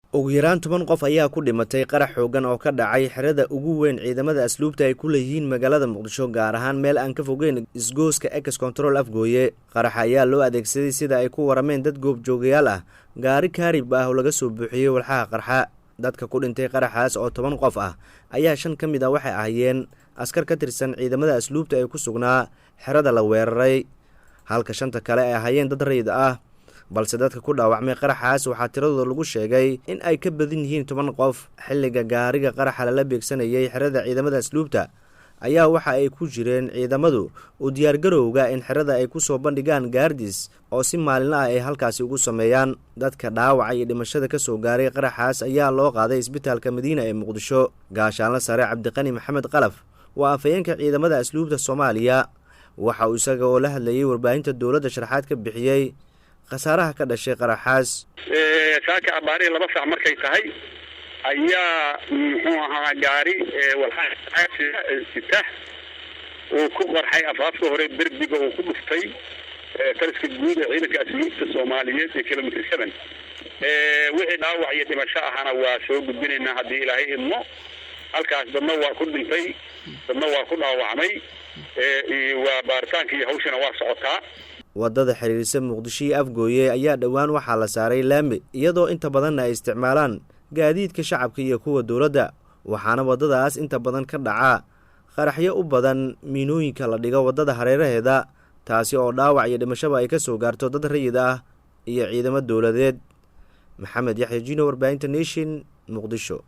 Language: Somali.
ugu yaraan 10 qof ayaa ku dhimatay qarax xoogan oo ka dhacay xerada ugu weyn ciidamada asluubta ay ku leeyihiin magaalada Muqdisho gaar ahaan meel aan ka fogeyn isgooska Ex-Control Afgooye. qarax ayaa loo adeegsaday sida ay ku warameen dad goob joogayaal ah gaari kaarib ah oo laga soo buuxiyay walxaha qarxa. dadka ku dhintay qaraxaas oo 10 qof ah ayaa 5 kamid ah waxay ahaayeen askar ka tirsan ciidamada asluubta ee ku sugnaa xerada la weeraray, halka 5 kale ay ahaayeen dad rayid ah. balse dadka ku dhaawacmay qaraxaas waxaa tiradooda lagu sheegay in ay ka badan yihiin 10 qof. xilliga gaariga qaraxa la beegsanayay xerada ciidamada asluubta ayaa waxa ay ku jireen ciidamadu u diyaar garowga in xerada ay ku soo bandhigaan gaardis oo si maalinle ah ay halkaasi ugu sameeyaan. dadka dhaawaca iyo dhimashada ka soo gaaray qaraxaas ayaa loo qaaday isbitaalka Madiina ee Muqdisho. gaashaanle sare Cabdiqani Maxamed Qalaf waa afayeenka ciidamada asluubta Soomaaliya, waxa uu isaga oo la hadlayay warbaahinta dawladda sharaxaad ka bixiyay khasaaraha ka dhashay qaraxaas. saaka abaari 2 saac markay tahay ayaa muxuu ahaa gaari walxaha sita oo ku qarxay afaafka hore derbiga oo ku dhuftay taliska guud ee ciidanka asluubta Soomaaliyeed ee kilomitir 7. wixii dhaawac iyo dhimasho ahana waa soo gudbinaynaa haddii Ilaahay idmo. halkaas dadna waa ku dhintay, dadna waa ku dhaawacmay, waa baaritaanka iyo hawshana waa socotaa. wadada xiriirsan Muqdisho iyo Afgooye ayaa dhawaan waxaa la saaray laami iyadoo inta badan ay isticmaalaan gaadiidka shacabka iyo kuwa dawladda, waxaana wadadaas inta badan ka dhaca qaraxyo u badan miinooyinka la dhigo wadada hareeraheeda, taasi oo dhaawac iyo dhimashaba ay ka soo gaarto dad rayid ah iyo ciidamo dawladeed. maxamed yaxya jino, warbaahinta Nation, Muqdisho.